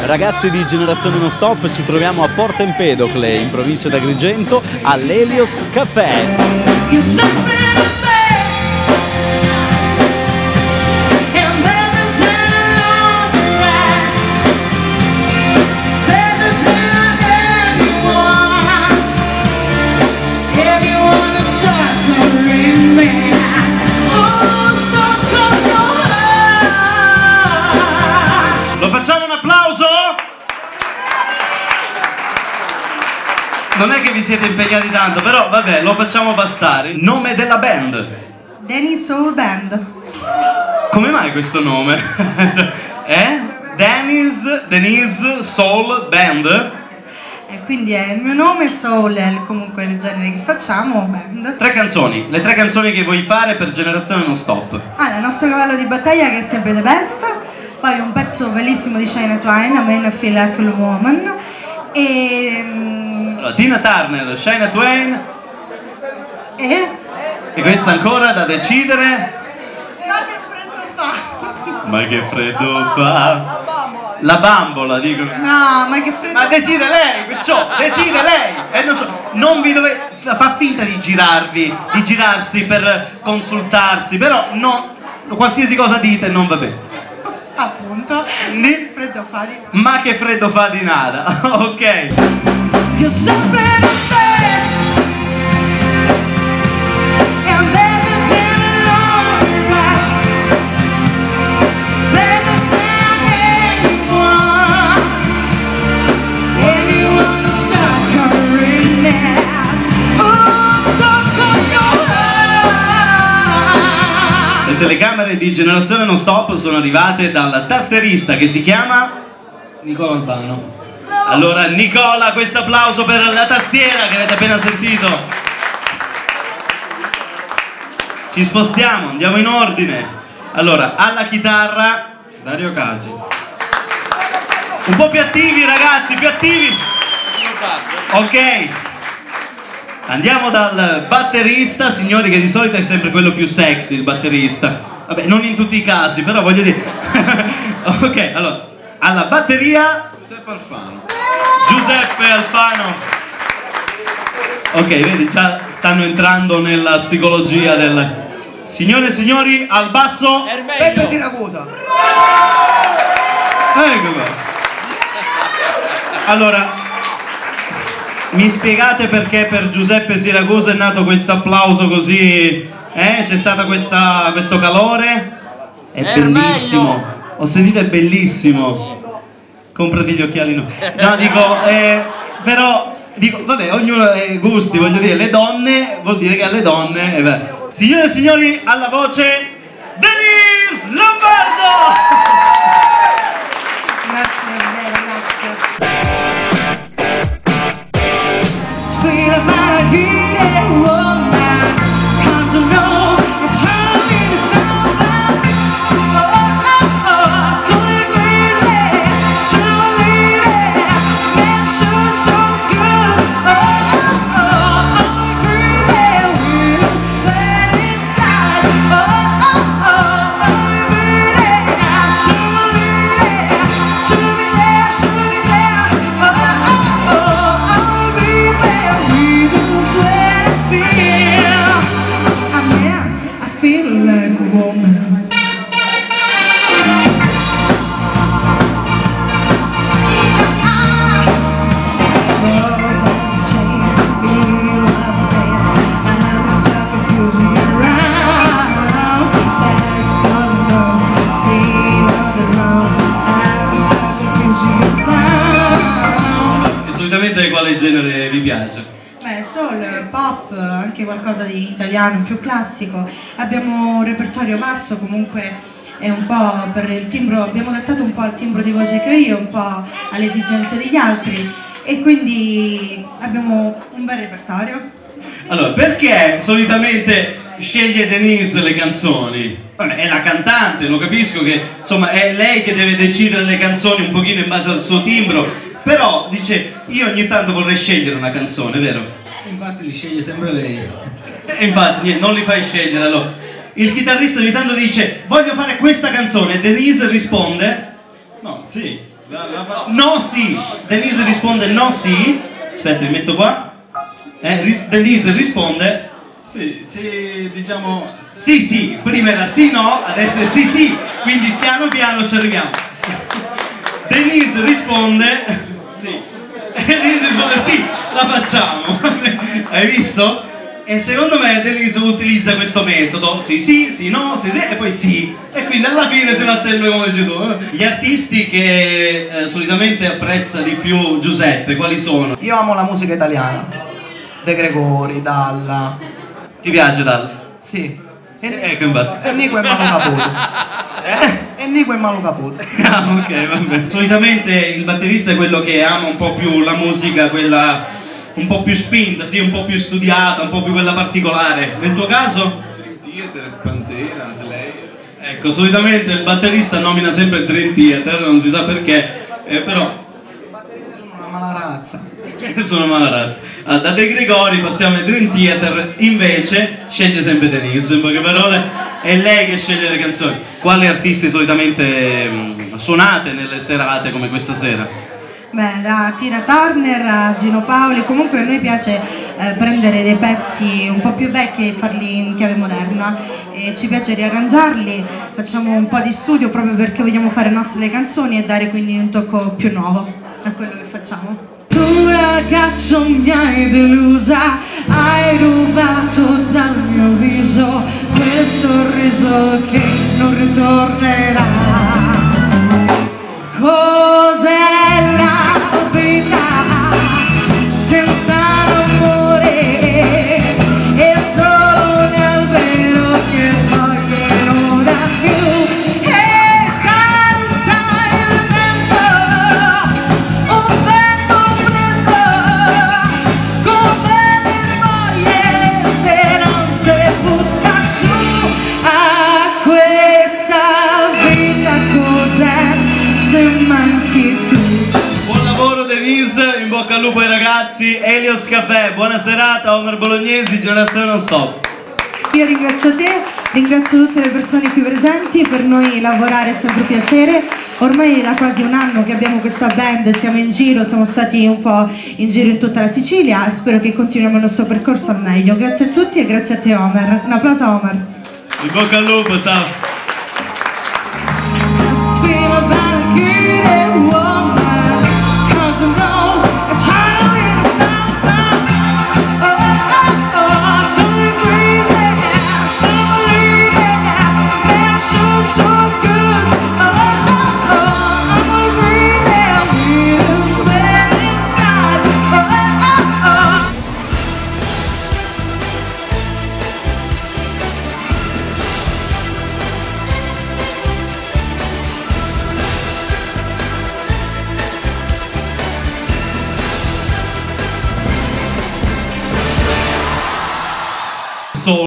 Ragazzi di Generazione Non Stop, ci troviamo a Porta Empedocle, in provincia d'Agrigento, all'Helios Café. Non è che vi siete impegnati tanto, però vabbè, lo facciamo bastare. Nome della band? Dennis Soul Band. Come mai questo nome? Dennis Soul Band? E quindi è il mio nome, Soul è comunque il genere che facciamo, band. 3 canzoni, le 3 canzoni che vuoi fare per Generazione Non Stop. Il nostro cavallo di battaglia che è sempre The Best, poi un pezzo bellissimo di Shania Twain, A Man I Feel Like a Woman, e... Allora, Tina Turner, Shania Twain e questa ancora da decidere. Ma che freddo fa! Ma che freddo fa! La bambola, dico. No, ma che freddo. Ma decide lei, perciò, decide lei! E non so, non vi dovete. Fa finta di girarsi per consultarsi, però no, qualsiasi cosa dite non va bene. Appunto, che freddo fa di... Ma che freddo fa di nada, ok. You're sempre the best, and better than all the rest, better than anyone. Anyone to stop covering that, oh, stop covering your heart. Le telecamere di Generazione Non Stop sono arrivate dal tastierista che si chiama Nicola Albano. Allora Nicola, questo applauso per la tastiera che avete appena sentito. Ci spostiamo, andiamo in ordine. Allora, alla chitarra Dario Cagi. Un po' più attivi ragazzi, più attivi. Ok. Andiamo dal batterista, signori, che di solito è sempre quello più sexy, il batterista. Vabbè, non in tutti i casi, però voglio dire. Ok, allora, alla batteria Giuseppe Alfano. Ok, vedi, già stanno entrando nella psicologia del... Signore e signori, al basso Peppe Siracusa. Ecco qua. Allora, mi spiegate perché per Giuseppe Siracusa è nato questo applauso così? C'è stato questo calore? È bellissimo. Ho sentito, è bellissimo. Comprati gli occhiali, no. No, dico, però, dico, vabbè, ognuno ha i gusti, voglio dire, le donne, vuol dire che alle donne, Signore e signori, alla voce, Denise Lombardo! Grazie, grazie. Quale genere vi piace? Beh, soul, pop, anche qualcosa di italiano più classico. Abbiamo un repertorio basso, comunque è un po' per il timbro, abbiamo adattato un po' al timbro di voce che ho io, un po' alle esigenze degli altri, e quindi abbiamo un bel repertorio. Allora, perché solitamente sceglie Denise le canzoni? Vabbè, è la cantante, lo capisco che insomma è lei che deve decidere le canzoni un pochino in base al suo timbro. Però dice, io ogni tanto vorrei scegliere una canzone, vero? Infatti li sceglie sempre lei. E infatti niente, non li fai scegliere. Allora, il chitarrista ogni tanto dice, voglio fare questa canzone, e Denise risponde, no, sì, No sì. Denise risponde no sì. Aspetta, mi metto qua. Denise risponde Sì, diciamo... sì sì. Prima era sì no, adesso è sì sì. Quindi piano piano ci arriviamo. Denise risponde Sì. Denise risponde sì, la facciamo. Hai visto? E secondo me Denise utilizza questo metodo, sì sì, sì no, sì sì e poi sì. E quindi alla fine si fa sempre come dici tu. Gli artisti che solitamente apprezza di più Giuseppe, quali sono? Io amo la musica italiana. De Gregori, Dalla. Ti piace Dal? Sì. Ecco infatti. E Nico e Manu Caputo. E Nico e Manu Caputo. Ah ok, vabbè. Solitamente il batterista è quello che ama un po' più la musica, quella un po' più spinta, sì, un po' più studiata, un po' più quella particolare. Nel tuo caso? Dream Theater, Pantera, Slayer. Ecco, solitamente il batterista nomina sempre il Dream Theater, non si sa perché, però Una mala razza. sono mala razza. Da De Gregori passiamo ai Dream Theater, invece sceglie sempre Denise, in poche parole, è lei che sceglie le canzoni. Quali artisti solitamente suonate nelle serate come questa sera? Beh, da Tina Turner a Gino Paoli, comunque a noi piace prendere dei pezzi un po' più vecchi e farli in chiave moderna e ci piace riarrangiarli, facciamo un po' di studio proprio perché vogliamo fare nostre canzoni e dare quindi un tocco più nuovo a quello che facciamo. Tu ragazzo mi hai delusa, hai rubato dal mio viso quel sorriso che non ritornerà. Cos'è la vita senza l'amore? È solo un albero che foglie non ha più e senza il vento, un vento freddo come le foglie, le speranze butta giù. A questa vita cos'è se manchi tu? Buon lavoro Denise, in bocca al lupo ai ragazzi. Helios Café, buona serata, Omer Bolognesi, Generazione Non Stop. Io ringrazio te, ringrazio tutte le persone qui presenti, per noi lavorare è sempre un piacere. Ormai da quasi un anno che abbiamo questa band, siamo in giro, siamo stati un po' in giro in tutta la Sicilia e spero che continuiamo il nostro percorso al meglio. Grazie a tutti e grazie a te Omer. Un applauso a Omer. In bocca al lupo, ciao.